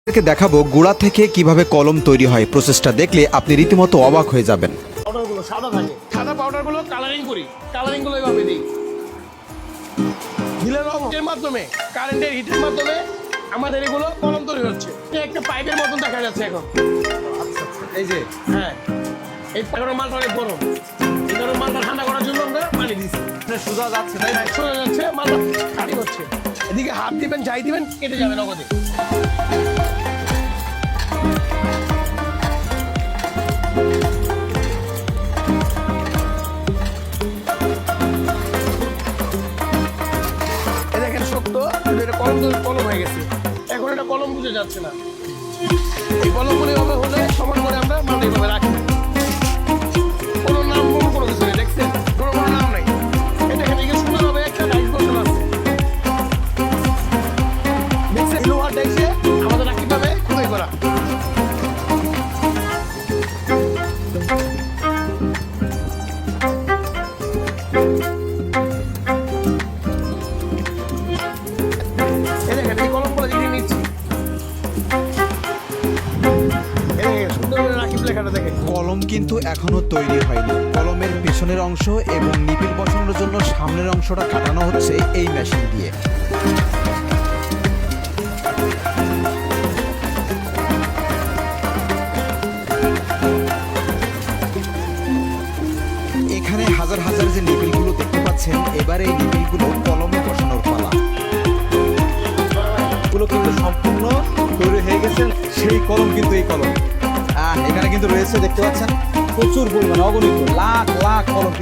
দেখাবো গুড়া থেকে কিভাবে কলম তৈরি হয়। প্রসেসটা দেখলে আপনি রীতিমতো অবাক হয়ে যাবেন। পাউডারগুলো সাদা থাকে, সাদা পাউডারগুলো কালারিং করি, কালারিংগুলো এইভাবে দিই, দিলে রঙের মাধ্যমে, কারেন্টের হিটের মাধ্যমে আমাদের এগুলো কলম তৈরি হচ্ছে। একটা পাইপের মতন দেখা যাচ্ছে এখন। এই যে হ্যাঁ, এই পাইপের মালটা অনেক গরম, এই ধরনের মালটা ঠান্ডা করার জন্য আমরা পানি দিচ্ছি। সোজা যাচ্ছে তাই না? শোনা যাচ্ছে মালটা কাটিং হচ্ছে। এদিকে হাত দিবেন, যাই দিবেন, কেটে যাবে নগদে। কলম হয়ে গেছে, এখন এটা কলম বুঝে যাচ্ছে না। এই কলমগুলো এভাবে হলে সমান করে আমরা মাল এইভাবে রাখি। কোনো নাম কোনো কিছু নেই, দেখছেন? কোনো নাম নাই। এটা এখানে গিয়ে সুন্দরভাবে একটা ডাইস বসানো আছে, দেখছেন? লোহার ডাইসে আমাদের রাখিভাবে খোদাই করা। কলম কিন্তু এখনো তৈরি হয়নি। কলমের পেছনের অংশ এবং নিপিল বসানোর জন্য সামনের অংশটা কাটানো হচ্ছে এই মেশিন দিয়ে। এখানে হাজার হাজার যে নিপিলগুলো দেখতে পাচ্ছেন, এবার এই নিপিলগুলো কলমে বসানোর পালা। এগুলো কিন্তু সম্পূর্ণ তৈরি হয়ে গেছে। সেই কলম কিন্তু এই কলম। এখানে কিন্তু রয়েছে, দেখতে পাচ্ছেন, প্রচুর পরিমাণে অগণিত লাখ লাখ কলম।